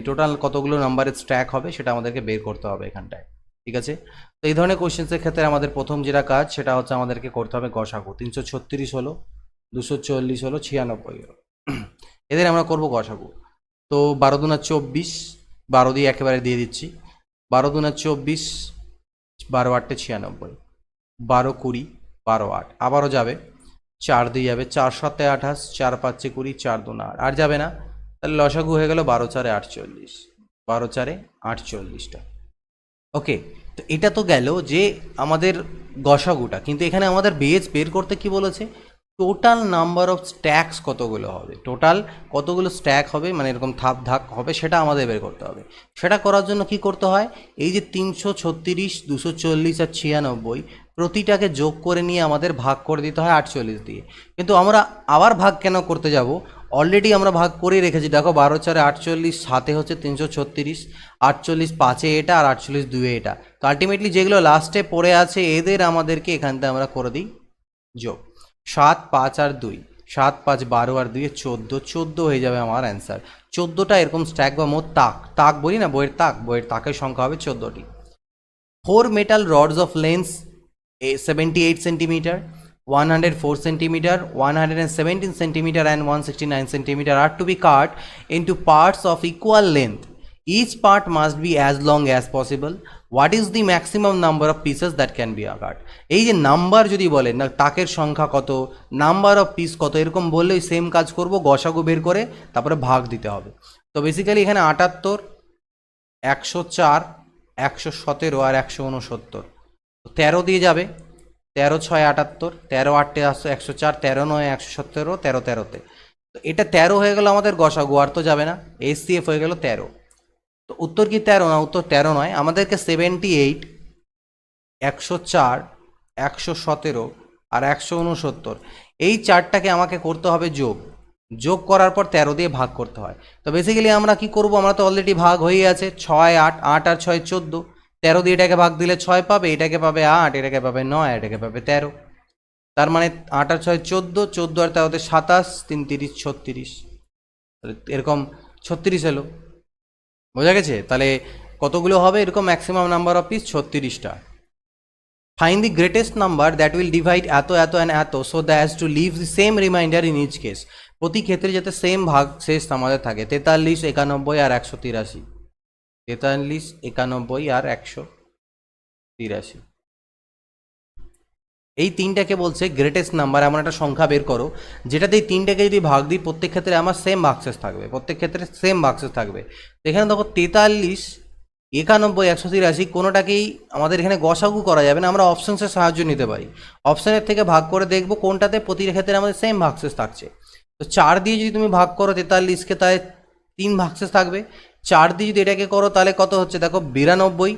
Total কতগুলো নাম্বারের stack হবে সেটা আমাদেরকে বের করতে হবে এখানটায়, ঠিক আছে। তো এই ধরনের কোশ্চেন্সের ক্ষেত্রে আমাদের প্রথম যেটা কাজ সেটা হচ্ছে আমাদেরকে করতে হবে গসাগু। 336 হলো, 240 হলো, 96 হলো, এদের আমরা করব গসাগু। তো 12 দুনা 24, 12 দিয়ে একেবারে দিয়ে দিচ্ছি, 12 দুনা 24, 12 8 96, 12 20, 12 8, আবারও যাবে 4 দিয়ে যাবে, 4 7 28, 4 5 20, 4 2 8, আর যাবে না, তাহলে লসাগু হয়ে গেল 12 4 48, 12 4 48টা। ওকে, তো এটা তো গেল যে আমাদের গসাগুটা, কিন্তু এখানে আমাদের বেজ বের করতে কি বলেছে, টোটাল নাম্বার অফ স্ট্যাক্স কতগুলো হবে, টোটাল কতগুলো স্ট্যাক হবে, মানে এরকম থাপ ধাক হবে, সেটা আমাদের বের করতে হবে। সেটা করার জন্য কি করতে হয়, এই যে 336, 240 আর 96, প্রতিটাকে যোগ করে নিয়ে আমাদের ভাগ করে দিতে হয় 48 দিয়ে। কিন্তু আমরা আবার ভাগ কেন করতে যাব, অলরেডি আমরা ভাগ করে রেখেছি, দেখো 12 4 48, 7 হচ্ছে 336, 48 5 এটা, আর 48 2 এটা। তো আলটিমেটলি যেগুলো লাস্টে পড়ে আছে এদের আমাদেরকে এখান থেকে আমরা করে দিই যোগ। 7 5 আর 2, 7 5 12 আর 2 14, 14 হয়ে যাবে আমার অ্যান্সার। 14টা এরকম স্ট্যাক বা মোট তাক, তাক বলি না, বইয়ের তাক, বইয়ের তাকের সংখ্যা হবে 14টি। 4 metal rods of length 78 centimeter, 104 centimeter, 117 centimeter and 169 centimeter are to be cut into parts of equal length. Each part must be as long as possible. What is the maximum number of pieces that can be cut? এই যে number যদি বলে না, তাকের সংখ্যা কত, number of piece কত, এরকম বললেই সেম কাজ করব, গসাগু বের করে তারপরে ভাগ দিতে হবে। তো বেসিক্যালি এখানে 78, 104, 117 আর 169, 13 দিয়ে যাবে, 13 6 78, 13 8 104, 13 9 117, 13 13তে। তো এটা 13 হয়ে গেল আমাদের গসাগু, আর তো যাবে না, এসসিএফ হয়ে গেল 13। তো উত্তর কি 13 না, উত্তর 13 নয়, আমাদেরকে 78, 104, 117 আর 169, এই চারটাকে আমাকে করতে হবে যোগ, যোগ করার পর 13 দিয়ে ভাগ করতে হয়। তো বেসিক্যালি আমরা কি করব, আমরা তো অলরেডি ভাগ হয়ে আছে, 6 8, 8 আর 6 14, 13 দিয়ে এটাকে ভাগ দিলে 6 পাবে, এটাকে পাবে 8, এটাকে পাবে 9, এটাকে পাবে 13। তার মানে 8 আর 6 14, 14 আর 13তে 27, 3 30 36, এরকম 36 এলো। বোঝা গেছে? তাহলে কতগুলো হবে এরকম ম্যাক্সিমাম নাম্বার অফ পিস 36টা। Find the greatest number that will divide এত এত and এত so that as to leave the same remainder in each case. প্রতি ক্ষেত্রে যাতে সেম ভাগ শেষ আমাদের থাকে, 43 91 আর 183, 43 91 আর 183, এই তিনটাকে বলছে গ্রেটেস্ট নাম্বার। এমন একটা সংখ্যা বের করো যেটাতে এই তিনটাকে যদি ভাগ দিই প্রত্যেক ক্ষেত্রে আমার সেম ভাগশেষ থাকবে, প্রত্যেক ক্ষেত্রে সেম ভাগশেষ থাকবে। এখানে দেখো 43 91 183, কোনোটাকেই আমাদের এখানে গসাগু করা যাবে না, আমরা অপশনসের সাহায্য নিতে পারি। অপশনের থেকে ভাগ করে দেখবো কোনটাতে প্রতিটা ক্ষেত্রে আমাদের সেম ভাগশেষ থাকছে। তো 4 দিয়ে যদি তুমি ভাগ করো 43কে, তাহলে 3 ভাগশেষ থাকবে। 4 দিয়ে যদি এটাকে করো তাহলে কত হচ্ছে, দেখো 92,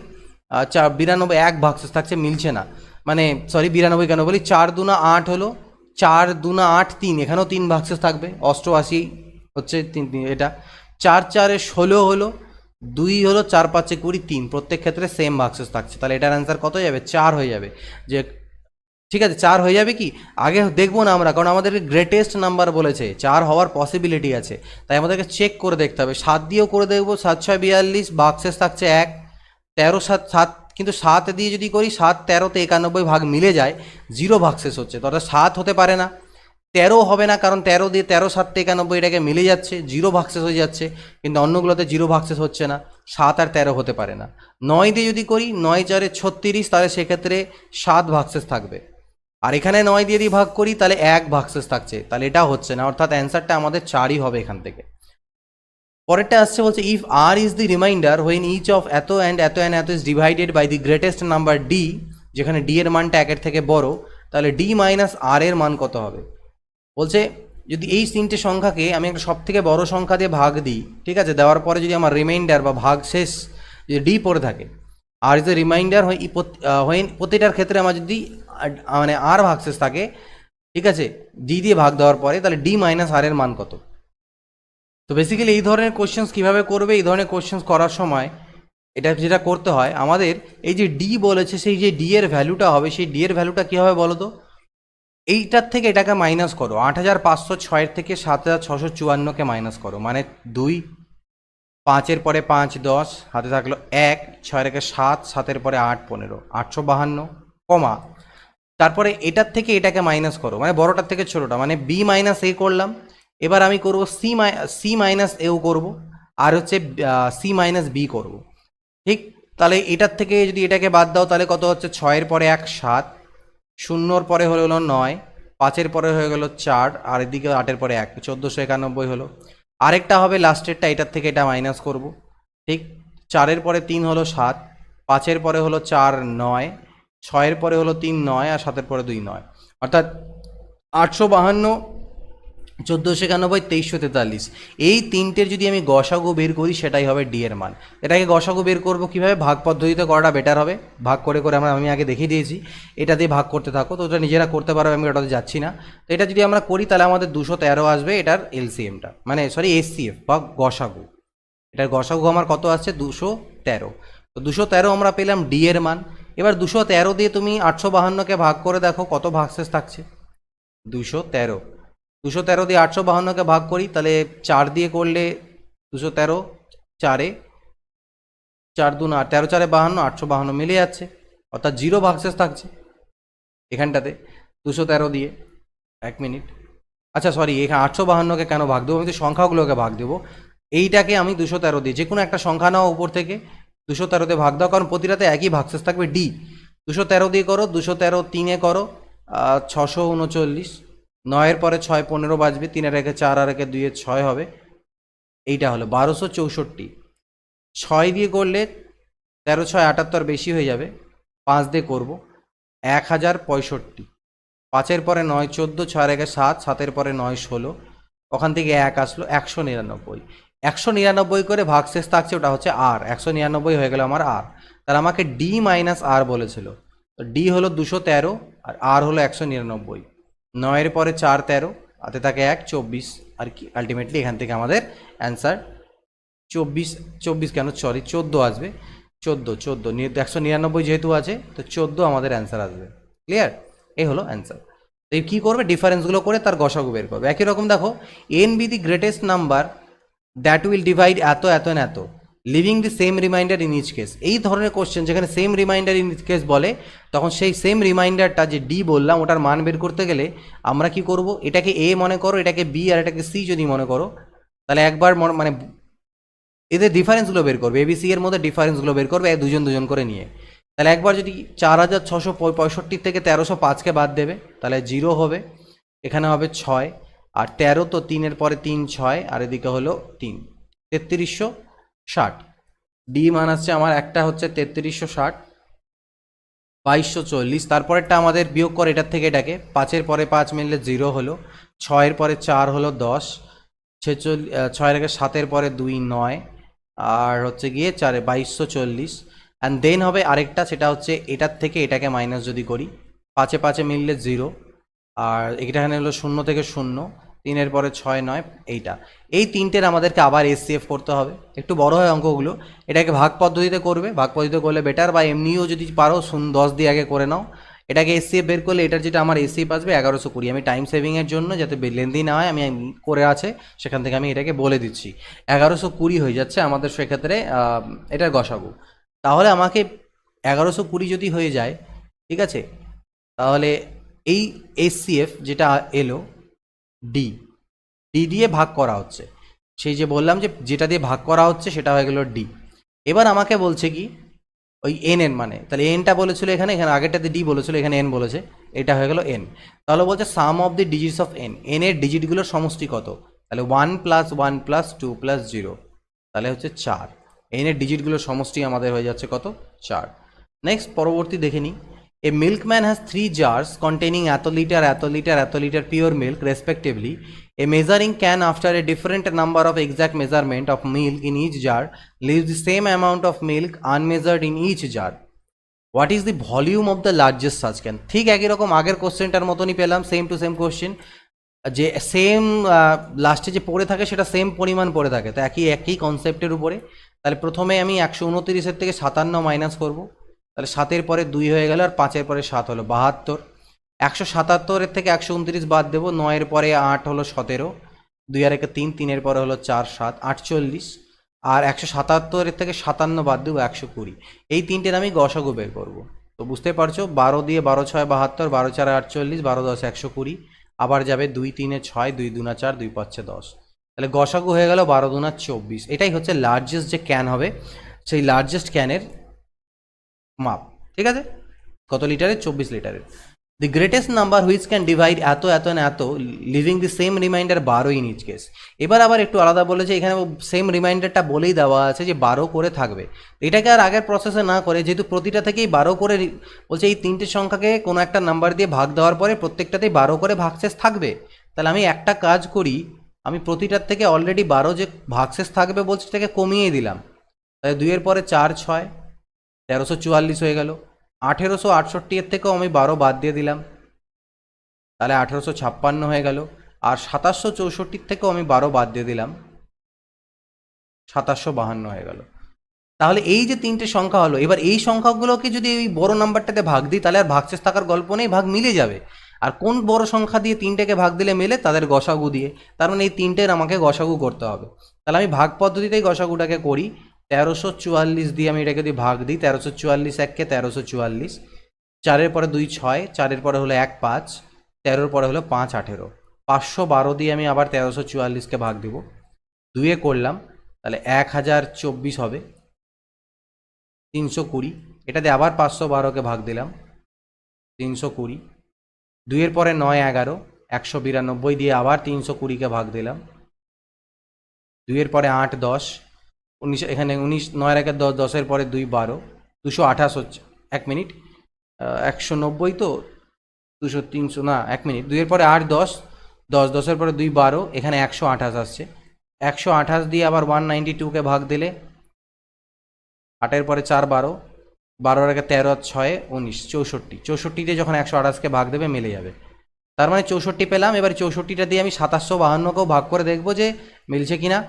92 এক ভাগশেষ থাকছে, মিলছে না, মানে সরি 92 কেন বলি, 4 2 8 হলো, 4 2 8 3, এখানেও 3 ভাগশেষ থাকবে, 88 হচ্ছে 3, এটা 4 4 16 হলো, 2 হলো, 4 5 20, 3, প্রত্যেক ক্ষেত্রে সেম ভাগশেষ থাকছে। তাহলে এটার অ্যান্সার কত হয়ে যাবে, 4 হয়ে যাবে। যে ঠিক আছে 4 হয়ে যাবে কি, আগে দেখবো না আমরা, কারণ আমাদেরকে গ্রেটেস্ট নাম্বার বলেছে, 4 হওয়ার পসিবিলিটি আছে, তাই আমাদেরকে চেক করে দেখতে হবে। 7 দিয়েও করে দেখবো, 7 6 42, ভাগশেষ থাকছে 1, 13 7 7, কিন্তু 7 দিয়ে যদি করি 7 13তে 91 ভাগ মিলে যায়, 0 ভাগশেষ হচ্ছে, তো অর্থাৎ 7 হতে পারে না। 13 হবে না, কারণ 13 দিয়ে 13 7 91 এটাকে মিলে যাচ্ছে, 0 ভাগশেষ হয়ে যাচ্ছে, কিন্তু অন্যগুলোতে 0 ভাগশেষ হচ্ছে না, 7 আর 13 হতে পারে না। 9 দিয়ে যদি করি 9 4 36, তাহলে সেক্ষেত্রে 7 ভাগশেষ থাকবে, আর এখানে 9 দিয়ে ভাগ করি তাহলে 1 ভাগশেষ থাকছে, তাহলে এটা হচ্ছে না, অর্থাৎ অ্যান্সারটা আমাদের 4ই হবে এখান থেকে। পরেরটা আসছে বলছে if R is the remainder when each of এত অ্যান্ড এত অ্যান্ড এত is divided by the greatest number D, যেখানে ডি এর মানটা 1 থেকে বড়, তাহলে ডি মাইনাস আর এর মান কত হবে। বলছে যদি এই 3টে সংখ্যাকে আমি একটা সব থেকে বড় সংখ্যা দিয়ে ভাগ দিই, ঠিক আছে, দেওয়ার পরে যদি আমার রিমাইন্ডার বা ভাগ শেষ যদি ডি পড়ে থাকে, আর ইজ এ রিমাইন্ডার হোয়েন, প্রতিটার ক্ষেত্রে আমার যদি মানে আর ভাগশেষ থাকে, ঠিক আছে, ডি দিয়ে ভাগ দেওয়ার পরে, তাহলে ডি মাইনাস আর এর মান কত। তো বেসিক্যালি এই ধরনের কোশ্চেন্স কীভাবে করবে, এই ধরনের কোশ্চেন্স করার সময় এটা যেটা করতে হয় আমাদের, এই যে ডি বলেছে সেই যে ডি এর ভ্যালুটা হবে, সেই ডি এর ভ্যালুটা কী হবে বলো তো, এইটার থেকে এটাকে মাইনাস করো, 8506 থেকে 7654কে মাইনাস করো, মানে 2, পাঁচের পরে 5 10, হাতে থাকলো 1, 6 রেখে 7, 7-এর পরে 8 15, 852 কমা, তারপরে এটার থেকে এটাকে মাইনাস করো, মানে বড়টার থেকে ছোটোটা, মানে বি মাইনাস এ করলাম। এবার আমি করব সি মাইনাস এও করবো, আর হচ্ছে সি মাইনাস বি করবো, ঠিক। তাহলে এটার থেকে যদি এটাকে বাদ দাও তাহলে কত হচ্ছে, 6-এর পরে 1 7, 0-র পরে হলো 9, 5-এর পরে হয়ে গেল 4, আর এদিকে 8-এর পরে 1, 1491 হলো। আরেকটা হবে লাস্টেরটা, এটার থেকে এটা মাইনাস করব, ঠিক। 4-এর পরে 3 হলো 7, 5-এর পরে হলো 4 9, 6-এর পরে হলো 3 9, আর 7-এর পরে 2 9, অর্থাৎ 852 1491 2343। এই তিনটের যদি আমি গসাগু বের করি সেটাই হবে ডি এর মান। এটাকে গসাগু বের করব কিভাবে, ভাগ পদ্ধতিতে করাটা বেটার হবে, ভাগ করে করে আমি আগে দেখিয়ে দিয়েছি, এটা দিয়ে ভাগ করতে থাকো, তো ওটা নিজেরা করতে পারো, আমি ওটাতে যাচ্ছি না। তো এটা যদি আমরা করি তাহলে আমাদের 213 আসবে এটার এলসিএমটা, মানে সরি এসসিএফ বা গসাগু। এটার গসাগু আমার কত আসছে, 213। তো 213 আমরা পেলাম ডি এর মান। এবার 213 দিয়ে তুমি 852কে ভাগ করে দেখো কত ভাগশেষ থাকছে, 213। 213 দিয়ে 852কে ভাগ করি, তাহলে 4 দিয়ে করলে 213, 4-এ 4 2 8, 13 4 52, 852 মিলে যাচ্ছে, অর্থাৎ 0 ভাগশেষ থাকছে এখানটাতে 213 দিয়ে। 1 মিনিট, আচ্ছা সরি, এখানে 852কে কেন ভাগ দেবো, আমি তো সংখ্যাগুলোকে ভাগ দেবো। এইটাকে আমি 213 দিয়ে, যে কোনো একটা সংখ্যা নাও উপর থেকে 213 দিয়ে ভাগ দাও, কারণ প্রতিটাতে একই ভাগশেষ থাকবে ডি। 213 দিয়ে করো, 213 3-এ করো 639, 9-এর পরে 6 15 বাজবে, 3-এর একে 4, আর একে 2-এ 6 হবে, এইটা হলো 1264। 6 দিয়ে করলে 13 6 78 বেশি হয়ে যাবে, 5 দিয়ে করবো 1065। 5-এর পরে 9 14, 6-এর একে 7, 7-এর পরে 9 16, ওখান থেকে 1 আসলো 199। 199 করে ভাগশেষ থাকছে, ওটা হচ্ছে আর, 199 হয়ে গেল আমার আর। তাহলে আমাকে ডি মাইনাস আর বলেছিল, তো ডি হলো 213 আর আর হলো 199। 9-এর পরে 4 13, হাতে থাকে 1 24, আর কি আলটিমেটলি এখান থেকে আমাদের অ্যান্সার 24 কেন সরি 14 আসবে, 14 199 যেহেতু আছে তো 14 আমাদের অ্যান্সার আসবে। ক্লিয়ার, এই হলো অ্যান্সার। তো এই কী করবে, ডিফারেন্সগুলো করে তার গসাগু বের করবে। একই রকম দেখো, N be the greatest number that will divide এত এত এন এত, leaving the same remainder in each case. এই ধরনের কোশ্চেন যেখানে same remainder in each case বলে, তখন সেই সেম রিমাইন্ডারটা যে ডি বললাম ওটার মান বের করতে গেলে আমরা কি করব, এটাকে এ মনে করো, এটাকে বি, আর এটাকে সি যদি মনে করো, তাহলে একবার মানে এদের ডিফারেন্সগুলো বের করবে, এবিসি এর মধ্যে ডিফারেন্সগুলো বের করবে দুজন দুজন করে নিয়ে। তাহলে একবার যদি 4665 থেকে 1305কে বাদ দেবে তাহলে 0 হবে, এখানে হবে 6, আর 13 তো 3-এর পরে 3 6, আর এদিকে হলো 3, 3360। ডি মান আসছে আমার, একটা হচ্ছে 3360, 2240। তারপরেরটা আমাদের বিয়োগ করে এটার থেকে এটাকে, 5-এর পরে 5 মিললে 0 হলো, 6-এর পরে 4 হলো 10, 6-এর আগে 7-এর পরে 2 9, আর হচ্ছে গিয়ে 4-এ 2240। অ্যান্ড দেন হবে আরেকটা, সেটা হচ্ছে এটার থেকে এটাকে মাইনাস যদি করি, 5-এ 5-এ মিললে 0, আর এখানে হলো 0 থেকে 0, 3-এর পরে 6 9, এইটা। এই তিনটের আমাদেরকে আবার এসসিএফ করতে হবে, একটু বড় হয় অঙ্কগুলো, এটাকে ভাগ পদ্ধতিতে করবে, ভাগ পদ্ধতিতে করলে বেটার, বা এমনিও যদি পারো 10 দিয়ে আগে করে নাও। এটাকে এসসিএফ বের করলে এটার যেটা আমার এসসিএফ আসবে 1120। আমি টাইম সেভিংয়ের জন্য যাতে লেন্দি না হয়, আমি করে আছে সেখান থেকে আমি এটাকে বলে দিচ্ছি, 1120 হয়ে যাচ্ছে আমাদের সেক্ষেত্রে এটার গসাগু। তাহলে আমাকে 1120 যদি হয়ে যায়, ঠিক আছে, তাহলে এই এসসিএফ যেটা এলো ডি, ডি দিয়ে ভাগ করা হচ্ছে, সেই যে বললাম যে যেটা দিয়ে ভাগ করা হচ্ছে সেটা হয়ে গেল ডি। এবার আমাকে বলছে কি, ওই এন এন মানে, তাহলে এনটা বলেছিল এখানে, এখানে আগেরটাতে ডি বলেছিল, এখানে এন বলেছে, এটা হয়ে গেল এন। তাহলে বলছে sum of the digits of N, N এর ডিজিটগুলোর সমষ্টি কত, তাহলে 1 + 1 + 2 + 0, তাহলে হচ্ছে 4। এন এর ডিজিটগুলোর সমষ্টি আমাদের হয়ে যাচ্ছে কত, 4। নেক্সট পরবর্তী দেখে নিই, এ মিল্কম্যান হ্যাজ 3 jars containing এত litre pure milk respectively. A measuring can after a different number of exact measurement of milk in each jar leaves the same amount of milk unmeasured in each jar. What is the volume of the largest such can? ঠিক একই রকম আগের কোশ্চেনটার মতনই পেলাম, same to same question, যে same লাস্টে যে পড়ে থাকে সেটা সেম পরিমাণ পড়ে থাকে, তো একই কনসেপ্টের উপরে। তাহলে প্রথমে আমি 129-এর থেকে 57 মাইনাস করবো, তাহলে 7-এর পরে 2 হয়ে গেল, আর 5-এর পরে 7 হলো 72। 177-এর থেকে 129 বাদ দেবো, 9-এর পরে 8 হলো 17, 2 আর 1 3, 3-এর পরে হলো 4 7 48। আর 177 থেকে 57 বাদ দেবো 120, এই তিনটের আমি গসাগু বের করবো। তো বুঝতে পারছো 12 দিয়ে 12 6 72, 12 4 48, 12 10 120, আবার যাবে 2 3 6, 2 2 4, 2 5 10, তাহলে গসাগু হয়ে গেল 12 2 24। এটাই হচ্ছে লার্জেস্ট যে ক্যান হবে, সেই লার্জেস্ট ক্যানের মাপ। ঠিক আছে, কত লিটারের? 24 লিটারের। The greatest number which can divide এত এত না এত leaving the same remainder 12 in each case. এবার আবার একটু আলাদা বলেছে, এখানে সেম রিমাইন্ডারটা বলেই দেওয়া আছে যে 12 করে থাকবে। এটাকে আর আগের প্রসেসে না করে, যেহেতু প্রতিটা থেকেই 12 করে বলছে, এই তিনটে সংখ্যাকে কোনো একটা নাম্বার দিয়ে ভাগ দেওয়ার পরে প্রত্যেকটাতেই 12 করে ভাগশেষ থাকবে। তাহলে আমি একটা কাজ করি, আমি প্রতিটার থেকে অলরেডি 12 যে ভাগশেষ থাকবে বলছে সেটাকে কমিয়ে দিলাম। তাহলে 2 এর পরে 4 6, 1344 হয়ে গেল। 1868 এর থেকেও আমি 12 বাদ দিয়ে দিলাম, তাহলে 1856 হয়ে গেল। আর 2764 থেকেও আমি 12 বাদ দিয়ে দিলাম, 2752 হয়ে গেল। তাহলে এই যে তিনটে সংখ্যা হলো, এবার এই সংখ্যাগুলোকে যদি এই বড় নাম্বারটাতে ভাগ দিই তাহলে আর ভাগশেষ থাকার গল্প নেই, ভাগ মিলে যাবে। আর কোন বড় সংখ্যা দিয়ে তিনটেকে ভাগ দিলে মেলে? তাদের গসাগু দিয়ে। তার মানে এই তিনটের আমাকে গসাগু করতে হবে। তাহলে আমি ভাগ পদ্ধতিতেই গসাগুটাকে করি। 1344 দিয়ে আমি এটাকে যদি ভাগ দিই, 1344 এককে 1344, 4-এর পরে 2 6, 4-এর পরে হলো 1 5, 13-এর পরে হলো 5 18, 512 দিয়ে আমি আবার 1344কে ভাগ দিব। 2-এ করলাম, তাহলে 1024 হবে। 320, এটাতে আবার 512কে ভাগ দিলাম, 320। 2-এর পরে 9 11, 192 দিয়ে আবার 320কে ভাগ দিলাম। 2-এর পরে 8 10, 19, এখানে 19, 9-এর আগে 10, 10-এর পরে 2 12, 228 হচ্ছে। 1 মিনিট, 190 তো 200 300 না, 1 মিনিট। 2-এর পরে 8 10, 10 10-এর পরে 2 12, এখানে 128 আসছে। 128 দিয়ে আবার 192কে ভাগ দিলে, 8-এর পরে 4 12, 12-এর আগে 13 6 19, 64। 64তে যখন 128কে ভাগ দেবে মিলে যাবে। তার মানে 64 পেলাম। এবার 64টা দিয়ে আমি 2752কেও ভাগ করে দেখবো যে মিলছে কিনা।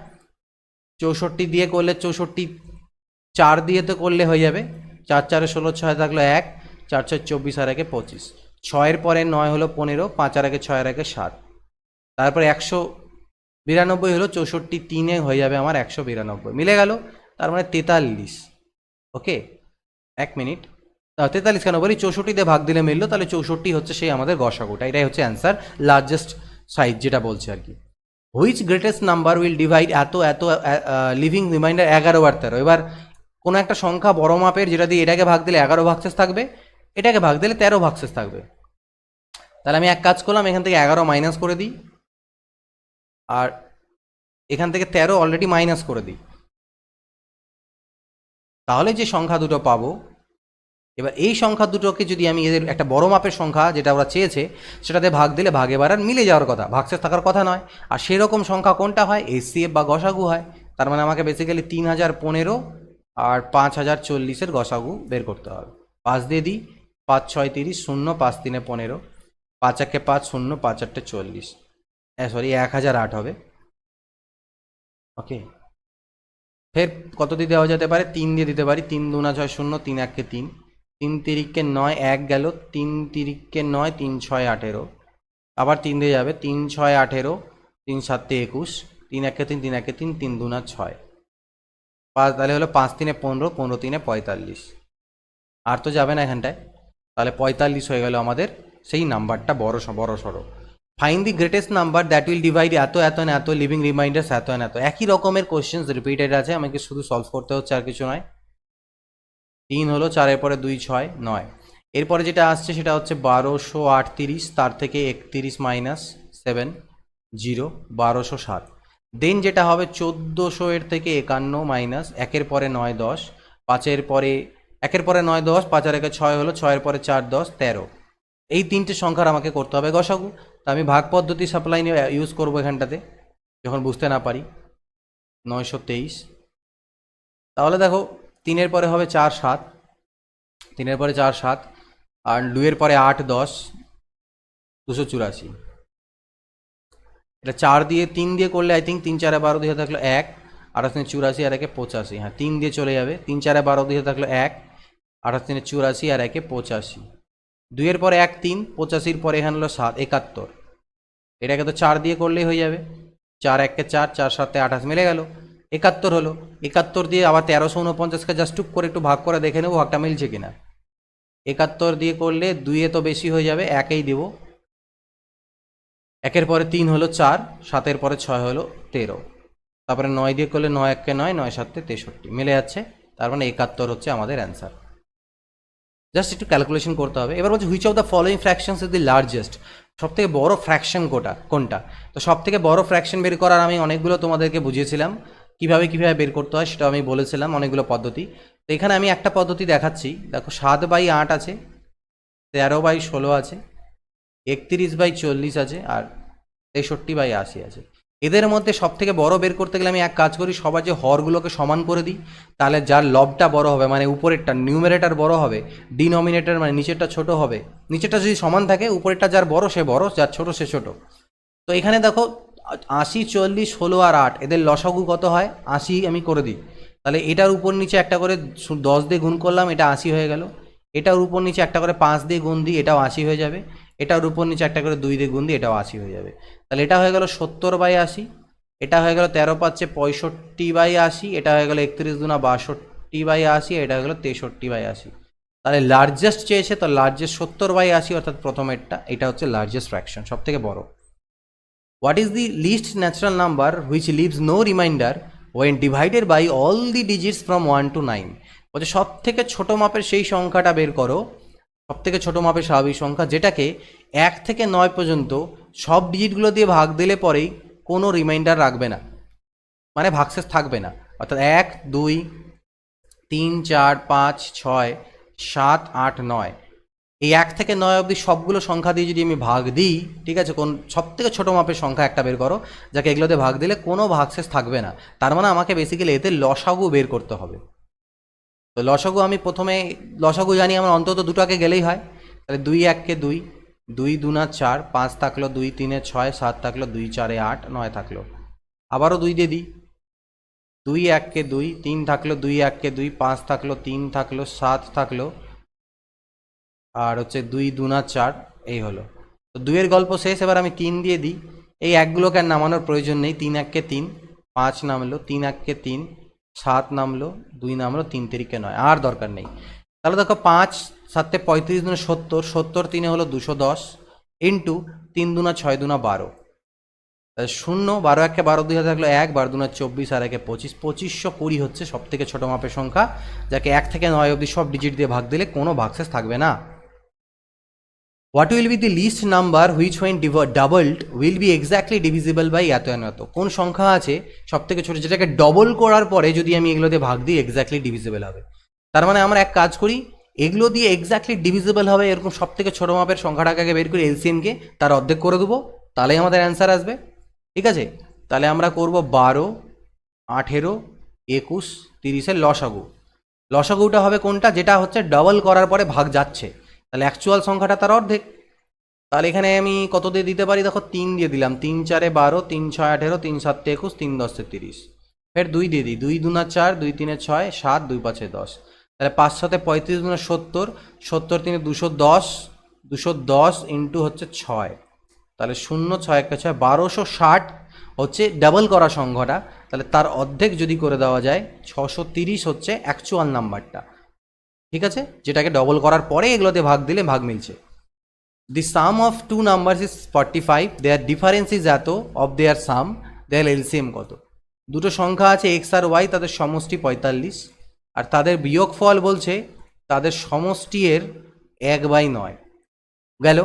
64 দিয়ে করলে 64, 4 দিয়ে তো করলে হয়ে যাবে। 4 4 16, 6 থাকলো 1, 4 4 24, আর 1 25, 6-এর পরে 9 হলো 15, 5 আর 1 6 আর 1 7, তারপরে 192 হলো 64 3-এ হয়ে যাবে আমার 192, মিলে গেল। তার মানে 43। ওকে, 1 মিনিট, 43 কেন বলি? 64 দিয়ে ভাগ দিলে মিললো, তাহলে 64 হচ্ছে সেই আমাদের গসাগুটা। এটাই হচ্ছে অ্যান্সার, লার্জেস্ট সাইজ যেটা বলছে আর কি। Which greatest number will divide এত এত লিভিং রিমাইন্ডার 11 আর 13। এবার কোনো একটা সংখ্যা বড় মাপের, যেটা দিয়ে এটাকে ভাগ দিলে 11 ভাগশেষ থাকবে, এটাকে ভাগ দিলে 13 ভাগশেষ থাকবে। তাহলে আমি এক কাজ করলাম, এখান থেকে 11 মাইনাস করে দিই, আর এখান থেকে 13 অলরেডি মাইনাস করে দিই, তাহলে যে সংখ্যা দুটো পাবো, এবার এই সংখ্যা দুটোকে যদি আমি এদের একটা বড় মাপের সংখ্যা যেটা ওরা চেয়েছে সেটাতে ভাগ দিলে ভাগে বাড়ার মিলে যাওয়ার কথা, ভাগশেষ থাকার কথা নয়। আর সেরকম সংখ্যা কোনটা হয়? এসসিএফ বা গসাগু হয়। তার মানে আমাকে বেসিক্যালি 3015 আর 5040-এর গসাগু বের করতে হবে। 5 দিয়ে দিই, 5 6 30, 0 5 3 15, 5 1 5 0, 5 8 40, সরি 1008 হবে। ওকে, ফের কত দিয়ে দেওয়া যেতে পারে? 3 দিয়ে দিতে পারি। 3 2 6 0, 3 1 3, 3 তিরিককে 9, 1 গেল, 3 তিরিককে 9, 3 6 18, আবার 3 দিয়ে যাবে, 3 6 18, 3 7 21, 3 1 3, 3 1 3, 3 2 6, 5, তাহলে হলো 5 3 15, 15 3 45, আর তো যাবে না এখানটায়, তাহলে 45 হয়ে গেল আমাদের সেই নাম্বারটা বড় সড়ো। Find the greatest number that will divide এত এত না এত লিভিং রিমাইন্ডার্স এত না এত। একই রকমের কোশ্চেন্স রিপিটেড আছে, আমাকে শুধু সলভ করতে হচ্ছে, আর কিছু নয়। 3 হলো, 4-এর পরে 2 6 9, এরপরে যেটা আসছে সেটা হচ্ছে 1238, তার থেকে 31 মাইনাস 7 0, 1207। দেন যেটা হবে 1400-এর থেকে 51 মাইনাস 1-এর পরে 9 10, 5-এর পরে 1-এর পরে 9 10, 5 আর 1 6 হলো, 6-এর পরে 4 10 13। এই তিনটে সংখ্যার আমাকে করতে হবে গসাগু। তা আমি ভাগ পদ্ধতি সাপ্লাই নিয়ে ইউজ করবো এখানটাতে, যখন বুঝতে না পারি। 923, তাহলে দেখো 3-এর পরে হবে 4 7, 3-এর পরে 4 7, আর 2-এর পরে 8 10, 284। এটা 4 দিয়ে 3 দিয়ে করলে আই থিঙ্ক 3 4 12 দিয়ে থাকলো 1, 28 84, আর 1 85। হ্যাঁ, 3 দিয়ে চলে যাবে, 3 4 12 দিয়ে থাকলো 1, 28 84, আর 1 85। 2-এর পরে 1 3, 85-র পরে এখানে হলো 7 71। এটাকে তো 4 দিয়ে করলেই হয়ে যাবে, 4 1 4, 4 7 28 মিলে গেল। 71 হলো। 71 দিয়ে আবার 1349কে জাস্ট টুক করে একটু ভাগ করে দেখে নেবো ভাগটা মিলছে কিনা। 71 দিয়ে করলে 2 তো বেশি হয়ে যাবে, 1 দিব। 1-এর পরে 3 হলো 4, 7-এর পরে 6 হলো 13, তারপরে 9 দিয়ে করলে 9 1 9, 9 7 63 মিলে যাচ্ছে। তার মানে 71 হচ্ছে আমাদের অ্যান্সার। জাস্ট একটু ক্যালকুলেশন করতে হবে। এবার বলছে which of the following fractions is the largest, সব থেকে বড় ফ্র্যাকশন কোনটা। তো সব থেকে বড় ফ্র্যাকশন বের করার আমি অনেকগুলো তোমাদেরকে বুঝিয়েছিলাম, কিভাবে বের করতে হয় সেটা আমি বলেছিলাম, অনেকগুলো পদ্ধতি। তো এখানে আমি একটা পদ্ধতি দেখাচ্ছি। দেখো 7/8 আছে, 13/16 আছে, 31/40 আছে, আর 63/80 আছে। এদের মধ্যে সব থেকে বড় বের করতে গেলে আমি এক কাজ করি, সবার যে হরগুলোকে সমান করে দিই, তাহলে যার লবটা বড় হবে মানে উপরেরটা নিউমারেটর বড় হবে, ডিনোমিনেটর মানে নিচেরটা ছোট হবে। নিচেরটা যদি সমান থাকে উপরেরটা যার বড় সে বড়, যার ছোট সে ছোট। তো এখানে দেখো 80 40 16 আর 8 এদের লসাগু কত হয়, 80 আমি করে দিই। তাহলে এটার উপর নিচে একটা করে 10 দিয়ে গুণ করলাম, এটা 80 হয়ে গেল। এটার উপর নিচে একটা করে 5 দিয়ে গুণ দিই, এটাও 80 হয়ে যাবে। এটার উপর নিচে একটা করে 2 দিয়ে গুণ দিই, এটাও 80 হয়ে যাবে। তাহলে এটা হয়ে গেল 70/80, এটা হয়ে গেল 13×5 65/80, এটা হয়ে গেল 31 × 62/80, এটা হয়ে গেল 63/80। তাহলে লার্জেস্ট চেয়েছে, তো লার্জেস্ট 70/80 অর্থাৎ প্রথমেরটা, এটা হচ্ছে লার্জেস্ট ফ্র্যাকশন, সব থেকে বড়। What is the least natural number which leaves no remainder when divided by all the digits from 1 to 9? বলছে সব থেকে ছোটো মাপের সেই সংখ্যাটা বের করো, সব থেকে ছোটো মাপের স্বাভাবিক সংখ্যা যেটাকে 1 থেকে 9 পর্যন্ত সব ডিজিটগুলো দিয়ে ভাগ দিলে পরেই কোনো রিমাইন্ডার রাখবে না, মানে ভাগশেষ থাকবে না। অর্থাৎ 1 2 3 4 5 6 7 8 9, এই 1 থেকে 9 অবধি সবগুলো সংখ্যা দিয়ে যদি আমি ভাগ দিই, ঠিক আছে, কোন সব থেকে ছোটো মাপের সংখ্যা একটা বের করো যাকে এগুলোতে ভাগ দিলে কোনো ভাগশেষ থাকবে না। তার মানে আমাকে বেসিক্যালি এতে লসাগু বের করতে হবে। তো লসাগু আমি প্রথমে লসাগু জানি আমার অন্তত দুটোকে গেলেই হয়। তাহলে 2 1 2, 2 2 4, 5 থাকলো, 2 3 6, 7 থাকলো, 2 4 8, 9 থাকলো। আবারও 2 দিয়ে দিই, 2 1 2, 3 থাকলো, 2 1 2, 5 থাকলো, 3 থাকলো, 7 থাকলো, আর হচ্ছে 2 2 4, এই হলো। তো 2-এর গল্প শেষ। এবার আমি 3 দিয়ে দিই, এই একগুলোকে আর নামানোর প্রয়োজন নেই। 3 1 3, 5 নামলো, 3 1 3, 7 নামলো, 2 নামলো, 3 3 9, আর দরকার নেই। তাহলে দেখো 5 7 35 × 70, 70 3 হলো 210, ইন্টু 3 2 6 2 12, তাহলে 0 12 1 12 2 থাকলো 1, 12 2 24, আর 1 25, 2520 হচ্ছে সব থেকে ছোটো মাপের সংখ্যা যাকে 1 থেকে 9 অবধি সব ডিজিট দিয়ে ভাগ দিলে কোনো ভাগশেষ থাকবে না। What will be the least number which when doubled will be exactly divisible by এত এত? কোন সংখ্যা আছে সব থেকে ছোটো যেটাকে ডবল করার পরে যদি আমি এগুলো দিয়ে ভাগ দিই এক্স্যাক্টলি ডিভিজিবল হবে? তার মানে আমরা এক কাজ করি, এগুলো দিয়ে এক্স্যাক্টলি ডিভিজিবল হবে এরকম সব থেকে ছোটো মাপের সংখ্যাটাকে বের করি, এলসিএমকে তার অর্ধেক করে দেবো, তাহলেই আমাদের অ্যান্সার আসবে। ঠিক আছে, তাহলে আমরা করব 12 18 21 30-এর লসাগু। লসাগুটা হবে কোনটা, যেটা হচ্ছে ডবল করার পরে ভাগ যাচ্ছে, তাহলে অ্যাকচুয়াল সংখ্যাটা তার অর্ধেক। তাহলে এখানে আমি কত দিয়ে দিতে পারি, দেখো 3 দিয়ে দিলাম, 3 4 12, 3 6 18, 3 7 21, 3 10 30। ফের 2 দিয়ে দিই, 2 2 4, 2 3 6, 7, 2 5 10। তাহলে 5 7 35 × 70, 70 3 210, 210 ইন্টু হচ্ছে 6, তাহলে 0 6 1 6, 1260 হচ্ছে ডাবল করা সংখ্যাটা। তাহলে তার অর্ধেক যদি করে দেওয়া যায় 630 হচ্ছে অ্যাকচুয়াল নাম্বারটা। ঠিক আছে, যেটাকে ডবল করার পরে এগুলোতে ভাগ দিলে ভাগ মিলছে। The sum of two numbers is 45, their difference is এত, of their sum their LCM কত? দুটো সংখ্যা আছে এক্স আর ওয়াই, তাদের সমষ্টি 45, আর তাদের বিয়োগফল বলছে তাদের সমষ্টি এর 1/9 গেল।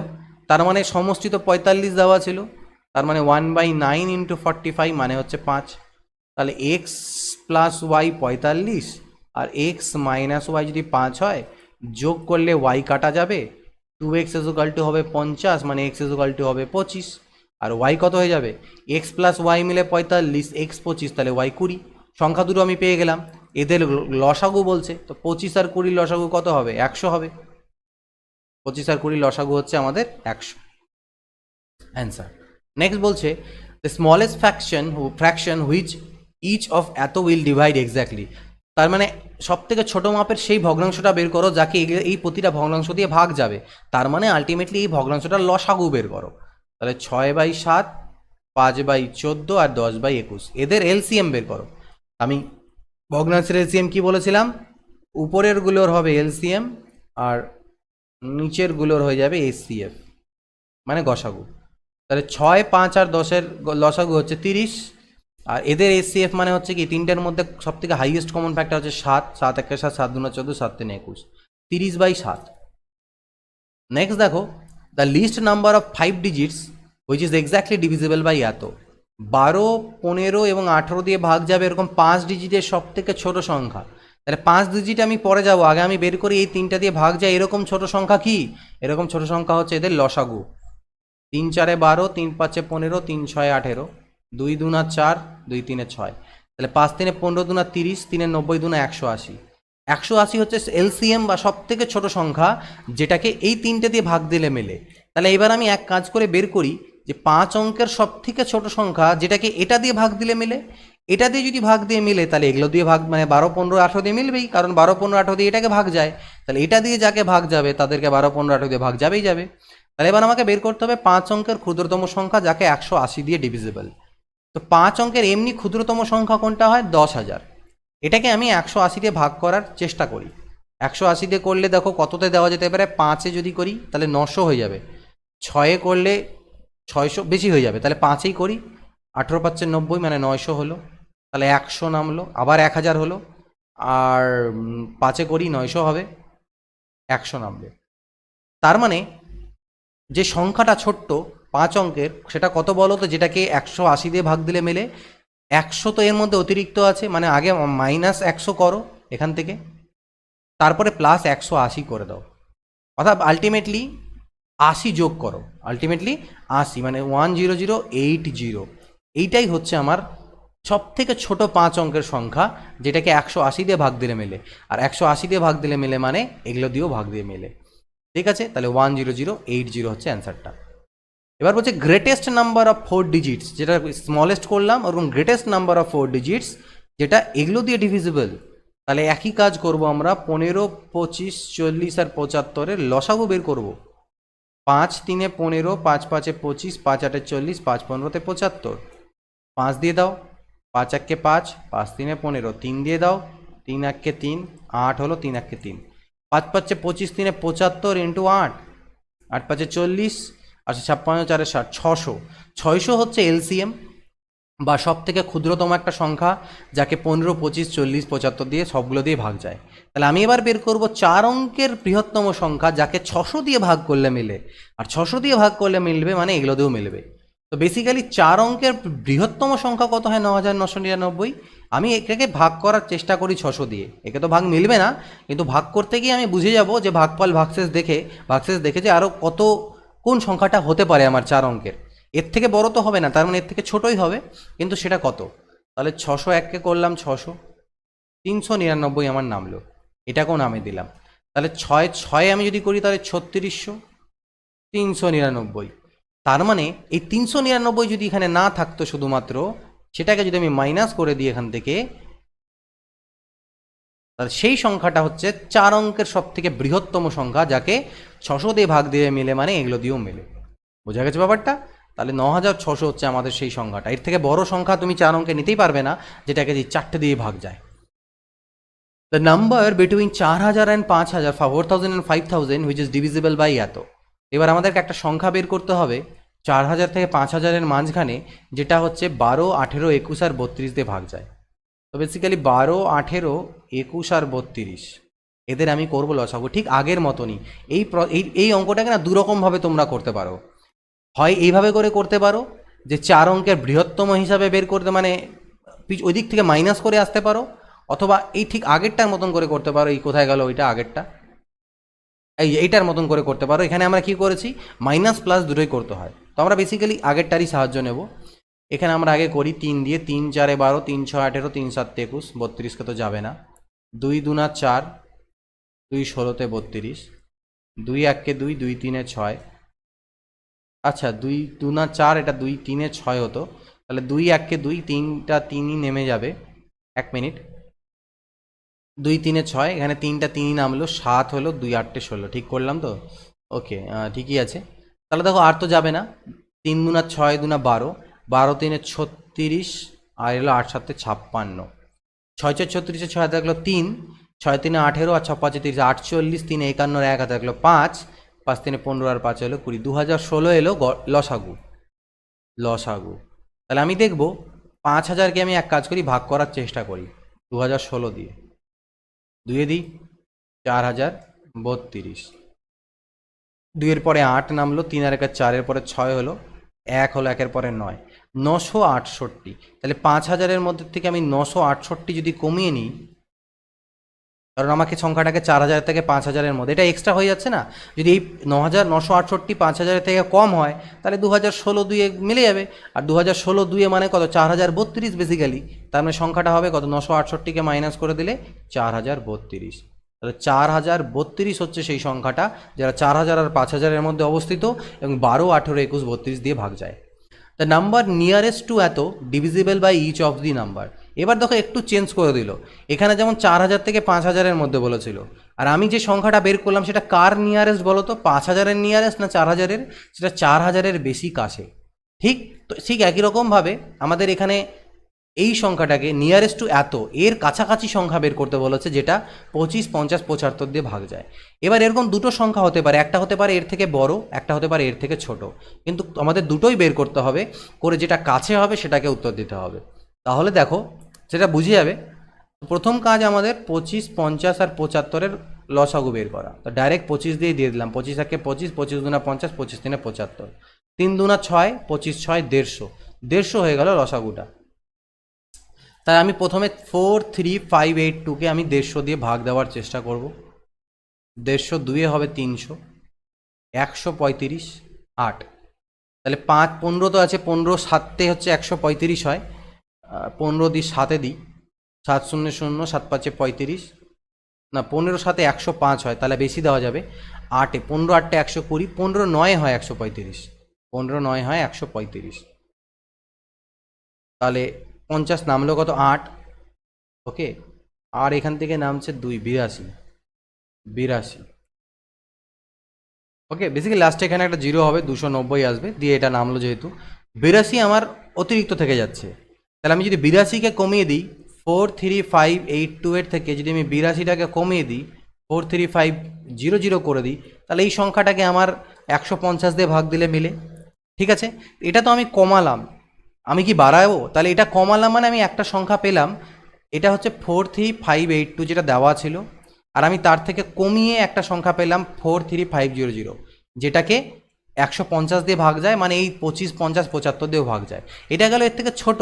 তার মানে সমষ্টি তো 45 দেওয়া ছিল, তার মানে 1/9 × 45 মানে হচ্ছে 5। তাহলে এক্স প্লাস ওয়াই 45, আর এক্স মাইনাস ওয়াই যদি 5 হয়, যোগ করলে ওয়াই কাটা যাবে, 2x হবে 50, মানে x হবে 25, আর ওয়াই কত হয়ে যাবে, এক্স প্লাস ওয়াই মিলে 45, এক্স 25, তাহলে ওয়াই 20। সংখ্যা দুটো আমি পেয়ে গেলাম। এদের লসাগু বলছে, তো 25 আর 20 লসাগু কত হবে, 100 হবে। 25 আর 20 লসাগু হচ্ছে আমাদের 100, অ্যান্সার। নেক্সট বলছে the smallest fraction which each of এত উইল ডিভাইড এক্স্যাক্টলি। তার মানে সব থেকে ছোটো মাপের সেই ভগ্নাংশটা বের করো যাকে এই প্রতিটা ভগ্নাংশ দিয়ে ভাগ যাবে, তার মানে আলটিমেটলি এই ভগ্নাংশটার লসাগু বের করো। তাহলে 6/7, 5/14 আর 10/21, এদের এলসিএম বের করো। আমি ভগ্নাংশের এলসিএম কি বলেছিলাম, উপরের গুলোর হবে এলসিএম আর নিচের গুলোর হয়ে যাবে এসসিএফ, মানে গসাগু। তাহলে 6, 5 আর 10-এর লসাগু হচ্ছে 30, আর এদের এসসিএফ মানে হচ্ছে কি, তিনটের মধ্যে সব থেকে হাইয়েস্ট কমন ফ্যাক্টর হচ্ছে 7, 7 1 7, 7 2 14, 7 3 21, 30/7। নেক্সট দেখো, the least number of 5 digits which is exactly divisible by এত। 12, 15 এবং 18 দিয়ে ভাগ যাবে এরকম 5 ডিজিটের সব থেকে ছোট সংখ্যা। তাহলে 5 ডিজিট আমি পরে যাব, আগে আমি বের করি এই তিনটা দিয়ে ভাগ যায় এরকম ছোট সংখ্যা কি, এরকম ছোট সংখ্যা হচ্ছে এদের লসাগু। 3 4 12, 3 5 15, 3 6 18, 2 2 4, 2 3 6। তাহলে 5 3 15 2 30, 3 90 2 180। 180 হচ্ছে এলসিএম বা সব থেকে ছোট সংখ্যা, যেটাকে এই তিনটে দিয়ে ভাগ দিলে মেলে। তাহলে এবার আমি এক কাজ করে বের করি যে 5 অঙ্কের সব থেকে ছোট সংখ্যা যেটাকে এটা দিয়ে ভাগ দিলে মেলে, এটা দিয়ে যদি ভাগ দিয়ে মিলে তাহলে এগুলো দিয়ে ভাগ, মানে 12 15 18 দিয়ে মিলবেই, কারণ 12 15 18 দিয়ে এটাকে ভাগ যায়। তাহলে এটা দিয়ে যাকে ভাগ যাবে তাদেরকে 12 15 18 দিয়ে ভাগ যাবেই যাবে। তাহলে এবার আমাকে বের করতে হবে 5 অঙ্কের ক্ষুদ্রতম সংখ্যা যাকে 180 দিয়ে ডিভিজিবল। তো 5 অঙ্কের এমনি ক্ষুদ্রতম সংখ্যা কোনটা হয়, 10,000। এটাকে আমি 180 দিয়ে ভাগ করার চেষ্টা করি। 180 দিয়ে করলে দেখো কততে দেওয়া যেতে পারে, 5-এ যদি করি তাহলে 900 হয়ে যাবে, 6-এ করলে 600 বেশি হয়ে যাবে, তাহলে 5-এই করি, 18 5 90, মানে 900 হলো, তাহলে 100 নামলো, আবার 1000 হলো, আর 5-এ করি 900 হবে, 100 নামবে। তার মানে যে সংখ্যাটা ছোট্ট 5 অঙ্কের সেটা কত বলো তো, যেটাকে 180 দিয়ে ভাগ দিলে মেলে। 100 তো এর মধ্যে অতিরিক্ত আছে, মানে আগে -100 করো এখান থেকে, তারপরে +180 করে দাও, অর্থাৎ আলটিমেটলি 80 যোগ করো, আলটিমেটলি 80 মানে 10080। এইটাই হচ্ছে আমার সব থেকে ছোট 5 অঙ্কের সংখ্যা, যেটাকে 180 দিয়ে ভাগ দিলে মেলে। আর 180 দিয়ে ভাগ দিলে মেলে মানে এগুলো দিয়েও ভাগ দিয়ে মেলে। ঠিক আছে, তাহলে 10080 হচ্ছে অ্যান্সারটা। এবার বলছে গ্রেটেস্ট নাম্বার অফ 4 ডিজিটস, যেটা স্মলেস্ট করলাম, এবং গ্রেটেস্ট নাম্বার অফ 4 ডিজিটস যেটা এগুলো দিয়ে ডিভিজিবল। তাহলে একই কাজ করব আমরা, 15 25 40 আর 75-এর লসাগু বের করব। 5 3 15, 5 5 25, 5 8 40, 5 15 75। 5 দিয়ে দাও, 5 1 5, 5 3 15, 3 দিয়ে দাও, 3 1 3, 8 হলো, 3 1 3, 5 5 25, 3 75 ইন্টু 8, 8 5 40, আচ্ছা 56 4 60, 600। 600 হচ্ছে এলসিএম বা সব থেকে ক্ষুদ্রতম একটা সংখ্যা, যাকে 15 25 40 75 দিয়ে সবগুলো দিয়ে ভাগ যায়। তাহলে আমি এবার বের করব 4 অঙ্কের বৃহত্তম সংখ্যা, যাকে 600 দিয়ে ভাগ করলে মিলে, আর 600 দিয়ে ভাগ করলে মিলবে মানে এগুলো দিয়েও মিলবে। তো বেসিক্যালি 4 অঙ্কের বৃহত্তম সংখ্যা কত হয়, 9999। আমি এটাকে ভাগ করার চেষ্টা করি 600 দিয়ে, একে তো ভাগ মিলবে না, কিন্তু ভাগ করতে গিয়ে আমি বুঝে যাব যে ভাগফল ভাগশেষ দেখে যে আরও কত কোন সংখ্যাটা হতে পারে আমার 4 অঙ্কের। এর থেকে বড় তো হবে না, তার মানে এর থেকে ছোটই হবে, কিন্তু সেটা কত। তাহলে 601-কে করলাম 600, 399 আমার নামলো, এটাকেও নামে দিলাম। তাহলে 6 আমি যদি করি তাহলে 3600, 399। তার মানে এই 399 যদি এখানে না থাকতো শুধুমাত্র, সেটাকে যদি আমি মাইনাস করে দিই এখান থেকে, তাহলে সেই সংখ্যাটা হচ্ছে 4 অঙ্কের সব থেকে বৃহত্তম সংখ্যা, যাকে 600 দিয়ে ভাগ দিয়ে মিলে মানে এগুলো দিয়েও মেলে। বোঝা গেছে ব্যাপারটা? তাহলে 9600 হচ্ছে আমাদের সেই সংখ্যাটা। এর থেকে বড় সংখ্যা তুমি 4 অঙ্কে নিতেই পারবে না, যেটাকে 4টে দিয়ে ভাগ যায়। The number between 4000 and 5000, 4000 and 5000 which is divisible by এত। এবার আমাদেরকে একটা সংখ্যা বের করতে হবে 4000 থেকে 5000-এর মাঝখানে, যেটা হচ্ছে 12 18 21 আর 32 দিয়ে ভাগ যায়। তো বেসিক্যালি 12 18 21 আর 32 এদের আমি করবো লসাগু, ঠিক আগের মতনই। এই অঙ্কটাকে না দুরকমভাবে তোমরা করতে পারো। হয় এইভাবে করে করতে পারো যে 4 অঙ্কের বৃহত্তম হিসাবে বের করতে, মানে ওই দিক থেকে মাইনাস করে আসতে পারো, অথবা এই ঠিক আগেরটার মতন করে করতে পারো। এই কোথায় গেল ওইটা, আগেরটা এইটার মতন করে করতে পারো। এখানে আমরা কি করেছি, মাইনাস প্লাস দুটোই করতে হয়, তো আমরা বেসিক্যালি আগেরটারই সাহায্য নেব। এখানে আমরা আগে করি 3 দিয়ে, 3 4 12, 3 6 18, 3 7 21, 32কে তো যাবে না, 2 2 4, 2 16-তে 32, 2 1-কে 2, 2 3-এ 6, আচ্ছা 2 2 4, এটা 2 3-এ 6 হতো, তাহলে 2 1-কে 2, 3টা 3ই নেমে যাবে, 1 মিনিট, 2 3-এ 6, এখানে 3টা 3ই নামলো, 7 হলো, 2 8-এ 16, ঠিক করলাম তো? ওকে, ঠিকই আছে। তাহলে দেখো আর তো যাবে না, 3 2 6 2 12, 12 3-এ 36, আর এলো 8 7-এ 56, ছয় ছয় ছত্রিশে, ছয় হাতে থাকলো 3, 6 3 18 আর 6 5 30, 48, 3 51, 1 হাতে থাকলো 5, 5 3 15 আর 5 হলো 20, 2016 এলো লসাগু। তাহলে আমি দেখব 5000কে আমি এক কাজ করি, ভাগ করার চেষ্টা করি 2016 দিয়ে, 2 দিই 4032, 2 পরে 8 নামলো, 3 আর 1 4, পরে 6 হলো, 1 হলো, 1 পরে 9, 968। তাহলে 5000-এর মধ্যে থেকে আমি 968 যদি কমিয়ে নিই, কারণ আমাকে সংখ্যাটাকে 4000 থেকে 5000-এর মধ্যে, এটা এক্সট্রা হয়ে যাচ্ছে না, যদি এই 968 5000-এর থেকে কম হয় তাহলে 2016 দুয়ে মিলে যাবে, আর 2016 দুয়ে মানে কত, 4032 বেসিক্যালি। তার মানে সংখ্যাটা হবে কত, 968-কে মাইনাস করে দিলে 4032। তাহলে 4032 হচ্ছে সেই সংখ্যাটা যারা 4000 আর 5000-এর মধ্যে অবস্থিত এবং 12 18 21 32 দিয়ে ভাগ যায়। দ্য নাম্বার নিয়ারেস্ট টু এত divisible by each of the number. এবার দেখো একটু চেঞ্জ করে দিল, এখানে যেমন 4000 থেকে 5000-এর মধ্যে বলেছিল, আর আমি যে সংখ্যাটা বের করলাম সেটা কার নিয়ারেস্ট বলো তো, 5000-এর নিয়ারেস্ট না 4000-এর? সেটা 4000-এর বেশি কাছে। ঠিক তো ঠিক একই রকমভাবে আমাদের এখানে এই সংখ্যাটাকে নিয়ারেস্ট টু এত এর কাছাকাছি সংখ্যা বের করতে বলেছে, যেটা 25 50 75 দিয়ে ভাগ যায়। এবার এরকম দুটো সংখ্যা হতে পারে, একটা হতে পারে এর থেকে বড়, একটা হতে পারে এর থেকে ছোট, কিন্তু আমাদের দুটোই বের করতে হবে, করে যেটা কাছে হবে সেটাকে উত্তর দিতে হবে। তাহলে দেখো সেটা বুঝে যাবে। প্রথম কাজ আমাদের 25 50 আর 75-এর লসাগু বের করা। তো ডাইরেক্ট 25 দিয়ে দিলাম, 25 একে 25, 25 দুনা 50, 25 তিনে 75, 3 দুনা 6, 25 6 150, 150 হয়ে গেল লসাগুটা। তাই আমি প্রথমে 43582-কে আমি 150 দিয়ে ভাগ দেওয়ার চেষ্টা করব। 150 2 হবে 300, 135 8, তাহলে 5 15 তো আছে, 15 7-তে হচ্ছে 135 হয়, 15 দিই 7-এ দিই, 7 0 0 7 5 35, না 15 7-এ 105 হয়, তাহলে বেশি দেওয়া যাবে 8-এ, 15 8-এ 120, 15 9 হয় 135, 15 9 হয় 135, তাহলে 50 নামলো কত 8, ওকে, আর এখান থেকে নামছে 2 82, ওকে, বেসিক্যালি লাস্টে এখানে একটা 0 হবে, 290 আসবে, দিয়ে এটা নামলো যেহেতু 82 আমার অতিরিক্ত থেকে যাচ্ছে। তাহলে আমি যদি 82-কে কমিয়ে দিই 43582-এর থেকে, যদি আমি 82-টাকে কমিয়ে দিই 43500 করে দিই, তাহলে এই সংখ্যাটাকে আমার 150 দিয়ে ভাগ দিলে মিলে। ঠিক আছে, এটা তো আমি কমালাম, আমি কি বাড়াবো? তাহলে এটা কমালাম মানে আমি একটা সংখ্যা পেলাম, এটা হচ্ছে 43582 যেটা দেওয়া ছিল, আর আমি তার থেকে কমিয়ে একটা সংখ্যা পেলাম 43500, যেটাকে 150 দিয়ে ভাগ যায়, মানে এই 25 50 75 দিয়েও ভাগ যায়। এটা গেল এর থেকে ছোট।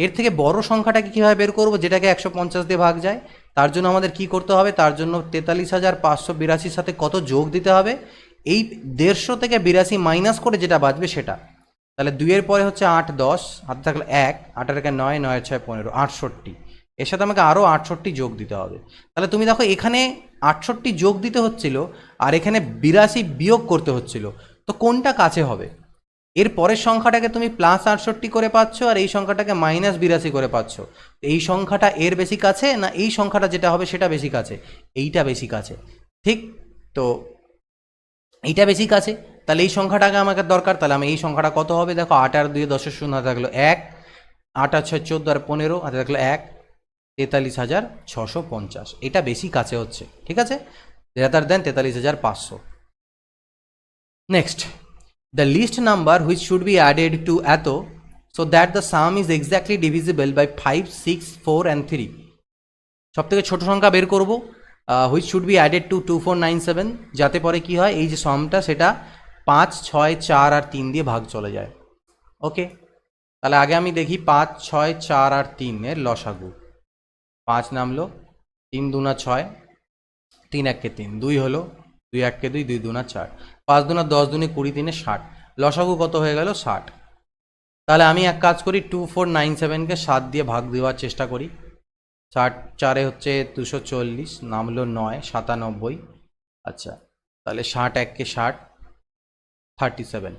এর থেকে বড় সংখ্যাটাকে কীভাবে বের করবো, যেটাকে 150 দিয়ে ভাগ যায়? তার জন্য আমাদের কি করতে হবে, তার জন্য 43582-র সাথে কত যোগ দিতে হবে, এই 150 থেকে 82 মাইনাস করে যেটা বাঁচবে সেটা। তাহলে 2-এর পরে হচ্ছে 8 10, হাতে থাকলো 1, 8 আর 9 9 6 15, 68, এর সাথে আমাকে আরও 68 যোগ দিতে হবে। তাহলে তুমি দেখো এখানে 68 যোগ দিতে হচ্ছিল, আর এখানে 82 বিয়োগ করতে হচ্ছিল, তো কোনটা কাছে হবে? এর পরের সংখ্যাটাকে তুমি +68 করে পাচ্ছ, আর এই সংখ্যাটাকে -82 করে পাচ্ছ, এই সংখ্যাটা এর বেশি কাছে না এই সংখ্যাটা যেটা হবে সেটা বেশি কাছে? এইটা বেশি কাছে। ঠিক তো এইটা বেশি কাছে, তাহলে এই সংখ্যাটাকে আমাকে দরকার। তাহলে আমি এই সংখ্যাটা কত হবে, দেখো 8 আর 2 10 শূন্য, হাতে থাকলো 1, 8 আর 6 14 আর 15, হাতে থাকলো 1, 43650, এটা বেশি কাছে হচ্ছে। ঠিক আছে, rather than 43500। Next, the least number which should be added to এত so that the sum is exactly divisible by 5 6 4 and 3। সব থেকে ছোট সংখ্যা বের করব, which should be added to 2497, যাতে পরে কি হয়, এই যে সামটা সেটা 5 6 4 আর 3 দিয়ে ভাগ চলে যায়। ওকে, তাহলে আগে আমি দেখি 5 6 4 আর 3 এর লসাগু। 5 নামলো, 3 দুনা 6, 3 1 3, 2 হলো, 2 1 2, 2 দুনা 4, 5 দুনা 10 দুনি 20, 3 60, লসাগু কত হয়ে গেল 60। তাহলে আমি এক কাজ করি, 2497-কে 7 দিয়ে ভাগ দেওয়ার চেষ্টা করি। 60 4-এ হচ্ছে 240, নামলো 9 97। আচ্ছা, তাহলে 60 1-কে 60, 37।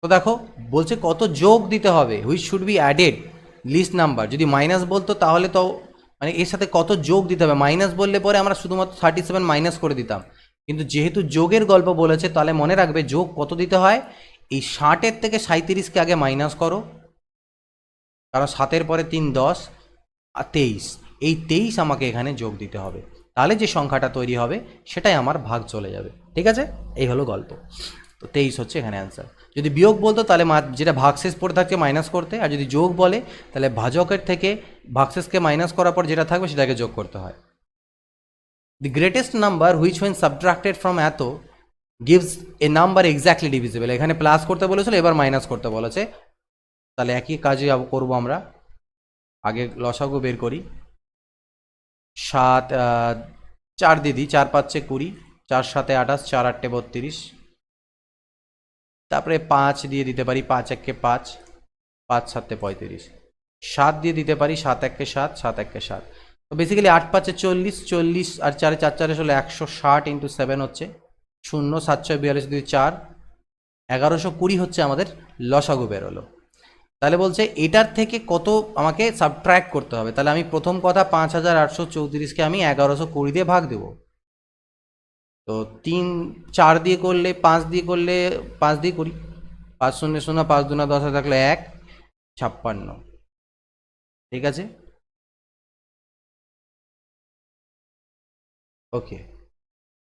তো দেখো বলছে কত যোগ দিতে হবে, which should be added least number. যদি মাইনাস বলতো তাহলে তো মানে এর সাথে কত যোগ দিতে হবে, মাইনাস বললে পরে আমরা শুধুমাত্র 37 মাইনাস করে দিতাম, কিন্তু যেহেতু যোগের গল্প বলেছে তাহলে মনে রাখবে যোগ কত দিতে হয়, এই 60-এর থেকে 37-কে আগে মাইনাস করো, কারণ 7-এর পরে 3 10 আর 23, এই 23 আমাকে এখানে যোগ দিতে হবে, তাহলে যে সংখ্যাটা তৈরি হবে সেটাই আমার ভাগ চলে যাবে। ঠিক আছে, এই হলো গল্প। তো 23 হচ্ছে এখানে অ্যান্সার। যদি বিয়োগ বলতো তাহলে যেটা ভাগশেষ পড়ে থাকছে মাইনাস করতে, আর যদি যোগ বলে তাহলে ভাজকের থেকে ভাগশেষকে মাইনাস করার পর যেটা থাকবে সেটাকে যোগ করতে হয়। The greatest number which when subtracted from এত gives a number exactly divisible. এখানে প্লাস করতে বলেছিল, এবার মাইনাস করতে বলেছে, তাহলে একই কাজে করবো আমরা। আগে লসাগু বের করি। 4 দিয়ে দিই, 4 5 20, 4 7 28, 4 8 32, তারপরে 5 দিয়ে দিতে পারি, 5 1 5, 5 7 35, 7 দিয়ে দিতে পারি, 7 1 7, 7 1 7। তো বেসিক্যালি 8 5 40, 40 আর 4 4 4 হলো 160 ইন্টু 7 হচ্ছে 0, 7 6 42 2 4, 1120 হচ্ছে আমাদের লসাগু বেরোলো। তাহলে বলছে এটার থেকে কত আমাকে সাবট্র্যাক্ট করতে হবে। তাহলে আমি প্রথম কথা 5834কে আমি 1120 দিয়ে ভাগ দেব। তো 3 4 দিয়ে করলে, 5 দিয়ে করলে, 5 দিয়ে করি, 5 0 0, 5 2 10 থাকলে 1 56। ঠিক আছে, ওকে।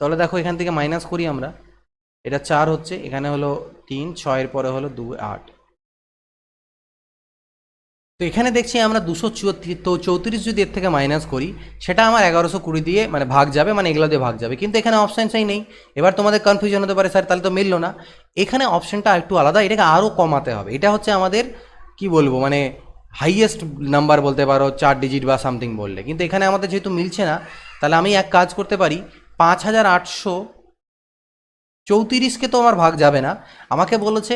তাহলে দেখো এখান থেকে মাইনাস করি আমরা, এটা 4 হচ্ছে, এখানে হলো 3, 6 পরে হলো 2 8। তো এখানে দেখছি আমরা 234 যদি এর থেকে মাইনাস করি সেটা আমার 1120 দিয়ে মানে ভাগ যাবে, মানে এগুলো দিয়ে ভাগ যাবে, কিন্তু এখানে অপশানটাই নেই। এবার তোমাদের কনফিউশন হতে পারে, স্যার তাহলে তো মিললো না। এখানে অপশানটা একটু আলাদা, এটাকে আরও কমাতে হবে। এটা হচ্ছে আমাদের কি বলবো, মানে হাইয়েস্ট নাম্বার বলতে পারো, 4 ডিজিট বা সামথিং বললে, কিন্তু এখানে আমাদের যেহেতু মিলছে না, তাহলে আমি এক কাজ করতে পারি, 5834কে তো আমার ভাগ যাবে না। আমাকে বলেছে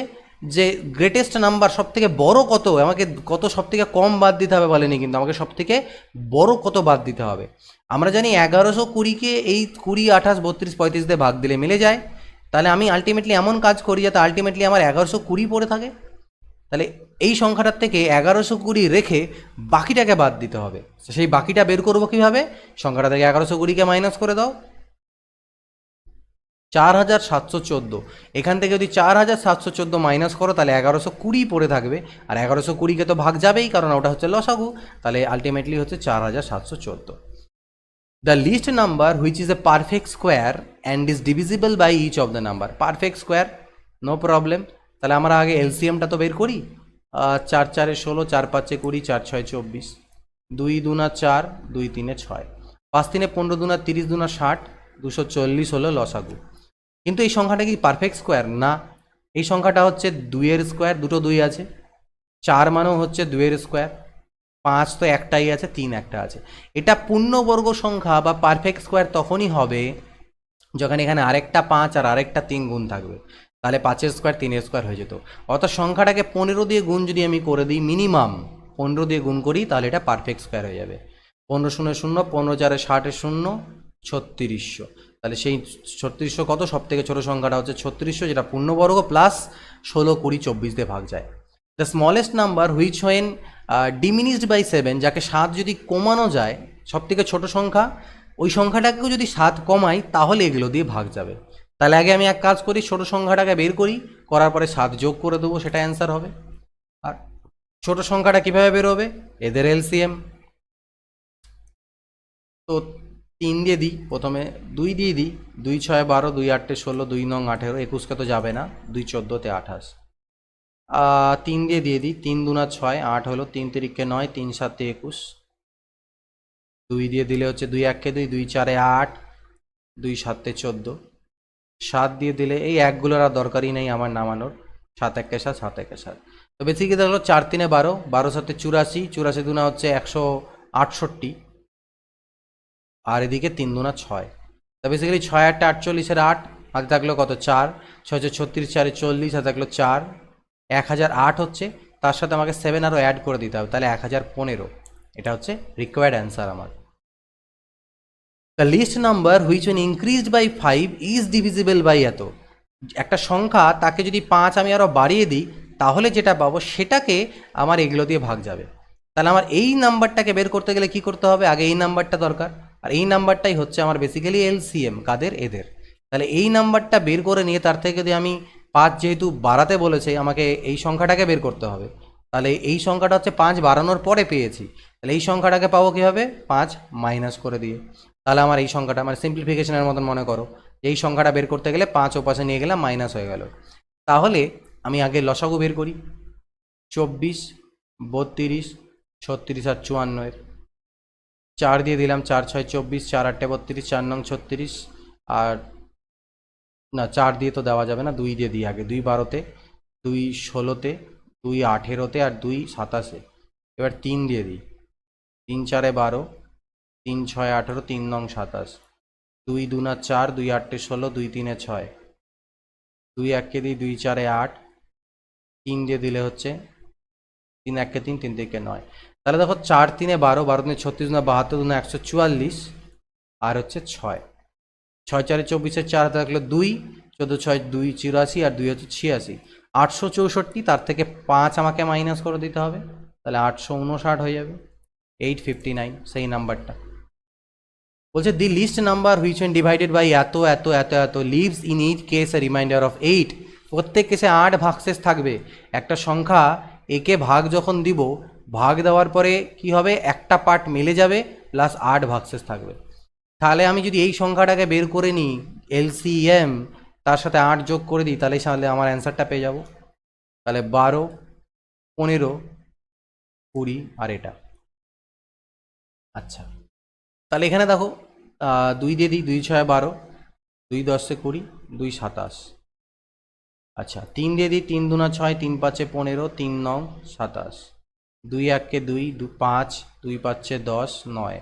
যে গ্রেটেস্ট নাম্বার সব থেকে বড় কত, আমাকে কত সব থেকে কম বাদ দিতে হবে বলেনি, কিন্তু আমাকে সব থেকে বড় কত বাদ দিতে হবে। আমরা জানি 1120কে এই 20 28 32 35 দিয়ে ভাগ দিলে মিলে যায়। তাহলে আমি আলটিমেটলি এমন কাজ করি যাতে আলটিমেটলি আমার 1120 পড়ে থাকে। তাহলে এই সংখ্যাটার থেকে 1120 রেখে বাকিটাকে বাদ দিতে হবে। সেই বাকিটা বের করবো কীভাবে, সংখ্যাটা থেকে 1120কে মাইনাস করে দাও, 4714। এখান থেকে যদি 4714 মাইনাস করো তাহলে 1120 পড়ে থাকবে, আর 1120কে তো ভাগ যাবেই, কারণ ওটা হচ্ছে লসাগু। তাহলে আলটিমেটলি হচ্ছে 4714। The least number which is a perfect square and is divisible by each of the number. Perfect square, no problem. তাহলে আমরা আগে এলসিএমটা তো বের করি। 4 4 16, 4 5 20, 4 6 24, 2 2 4, 2 3 6, 5 3 15, 2 30, 2 60, 240 হলো লসাগু। কিন্তু এই সংখ্যাটা কি পারফেক্ট স্কোয়ার? না, এই সংখ্যাটা হচ্ছে 2-এর স্কোয়ার, দুটো 2 আছে। 4 মানেও হচ্ছে 2-এর স্কোয়ার, 5 তো একটাই আছে, 3 একটা আছে। এটা পূর্ণবর্গ সংখ্যা বা পারফেক্ট স্কোয়ার তখনই হবে যখন এখানে আরেকটা 5 আর আরেকটা 3 গুণ থাকবে, তাহলে 5-এর স্কোয়ার 3-এর স্কোয়ার হয়ে যেত। অর্থাৎ সংখ্যাটাকে 15 দিয়ে গুণ যদি আমি করে দিই, মিনিমাম 15 দিয়ে গুণ করি, তাহলে এটা পারফেক্ট স্কোয়ার হয়ে যাবে। 15 0 0, 15 4 60 0, 3600। তাহলে সেই 3600 কত, সব থেকে ছোটো সংখ্যাটা হচ্ছে 3600, যেটা পূর্ণবর্গ প্লাস 16 20 24 দিয়ে ভাগ যায়। The smallest number which when diminished by 7, যাকে 7 যদি কমানো যায়, সব থেকে ছোটো সংখ্যা, ওই সংখ্যাটাকেও যদি 7 কমাই তাহলে এগুলো দিয়ে ভাগ যাবে। তাহলে আগে আমি এক কাজ করি, ছোটো সংখ্যাটাকে বের করি, করার পরে 7 যোগ করে দেবো, সেটা অ্যান্সার হবে। আর ছোটো সংখ্যাটা কীভাবে বের হবে, এদের এলসিএম। তো 3 দিয়ে দিই প্রথমে, 2 দিয়ে দিই, 2 6 12, 2 8 16, 2 9 18, 21কে তো যাবে না, 2 14 28, 3 দিয়ে দিই, 3 2 6, 8 হলো, 3 3 9, 3 7 21, 2 দিয়ে দিলে হচ্ছে 2 1 2, 2 4 8, 2 7 14, 7 দিয়ে দিলে এই একগুলোর আর দরকারই নেই আমার নামানোর, 7 1 7, 7 1 7। তো বেসিক্যালি হলো 4 3 12, 12 7 84, 84 দুনা হচ্ছে 168, আর এদিকে 3 দুনা 6। তা বেসিক্যালি 6 8 48-এর 8, হাতে থাকলো কত 4, 6 36 4 40, হাতে থাকলো 4, 1008 হচ্ছে। তার সাথে আমাকে 7 আরও অ্যাড করে দিতে হবে, তাহলে 1015। এটা হচ্ছে রিকোয়ার্ড অ্যান্সার আমার। The least number which when increased by 5 is divisible by এত। একটা সংখ্যা, তাকে যদি 5 আমি আরও বাড়িয়ে দিই তাহলে যেটা পাবো সেটাকে আমার এগুলো দিয়ে ভাগ যাবে। তাহলে আমার এই নাম্বারটাকে বের করতে গেলে কি করতে হবে, আগে এই নাম্বারটা দরকার, আর এই নাম্বারটাই হচ্ছে আমার বেসিক্যালি এলসিএম, কাদের, এদের। তাহলে এই নাম্বারটা বের করে নিয়ে তার থেকে যদি আমি 5 যেহেতু বাড়াতে বলেছে আমাকে এই সংখ্যাটাকে বের করতে হবে, তাহলে এই সংখ্যাটা হচ্ছে 5 বাড়ানোর পরে পেয়েছি, তাহলে এই সংখ্যাটাকে পাবো কীভাবে? 5 মাইনাস করে দিয়ে। তাহলে আমার এই সংখ্যাটা মানে সিম্পলিফিকেশনের মতন মনে করো, এই সংখ্যাটা বের করতে গেলে 5 ও পাশে নিয়ে গেলাম, মাইনাস হয়ে গেল। তাহলে আমি আগে লসাগু বের করি। 24, 32, 36 আর 54 4 দিয়ে দিলাম, 4 6 24, 4 8 32, 4 9 36, আর না 4 দিয়ে তো দেওয়া যাবে না, 2 দিয়ে দিই আগে। 2 12-তে, 2 16-তে, 2 18-তে আর 2 27-এ। এবার 3 দিয়ে দিই, 3 4 12, 3 6 18, 3 9 27, 2 2 না 4, 2 8 16, 2 3 6, 2 1-কে দিই, 2 4 8, 3 দিয়ে দিলে হচ্ছে 3 1-কে 3, 3 3-কে 9। তাহলে দেখো 4 3 12, 12 3 36, 72, 2 144 আর হচ্ছে 6, 6 4 24, 4 হাতে থাকলো 2, 14 6 2 84 আর 2 হচ্ছে 86, 864। তার থেকে 5 আমাকে মাইনাস করে দিতে হবে, তাহলে 859 হয়ে যাবে, 859 সেই নাম্বারটা। বলছে the least number which when divided by এত এত এত এত leaves in each case a remainder of 8। প্রত্যেক কেসে 8 ভাগশেষ থাকবে। একটা সংখ্যা একে ভাগ যখন দিব, ভাগ দেওয়ার পরে কি হবে, একটা পার্ট মিলে যাবে প্লাস 8 ভাগশেষ থাকবে। তাহলে আমি যদি এই সংখ্যাটাকে বের করে নিই এলসিএম, তার সাথে 8 যোগ করে দিই, তাহলে আমার অ্যান্সারটা পেয়ে যাব। তাহলে 12, 15, 20 আর এটা। আচ্ছা, তাহলে এখানে দেখো 2 দিয়ে দিই, 2 6 12, 2 10 20, 2 27। আচ্ছা, 3 দিয়ে দিই, 3 2 6, 3 5 15, 3 9 27, 2 1-কে 2, 5, 2 5 10 9,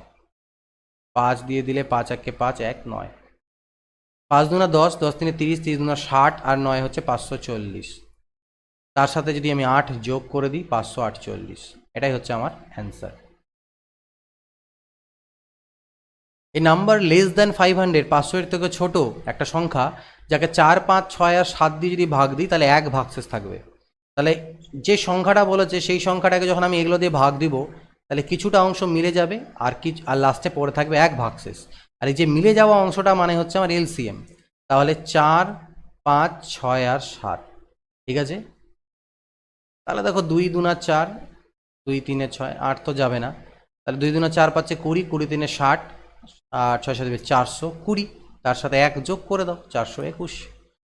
5 দিয়ে দিলে 5 1-কে 5, 1 9, 5 2 10, 10 3 30, 30 2 60 আর 9 হচ্ছে 540। তার সাথে যদি আমি 8 যোগ করে দিই 548। এটাই হচ্ছে আমার অ্যান্সার। এই নাম্বার লেস দ্যান 500, 500 এর থেকে ছোট একটা সংখ্যা, যাকে 4 5 6 আর 7 দিয়ে যদি ভাগ দিই তাহলে 1 ভাগশেষ থাকবে। তাহলে যে সংখ্যাটা বলেছে সেই সংখ্যাটাকে যখন আমি এগুলো দিয়ে ভাগ দিব, তাহলে কিছুটা অংশ মিলে যাবে আর লাস্টে পড়ে থাকবে 1 ভাগশেষ। আর এই যে মিলে যাওয়া অংশটা মানে হচ্ছে আমার এলসিএম। তাহলে 4 5 6 আর 7, ঠিক আছে। তাহলে দেখো 2 2 4, 2 3 6, 8 তো যাবে না। তাহলে 2 2 4 5 20, 20 3 60 আর 6 7 420, তার সাথে 1 যোগ করে দাও, 421।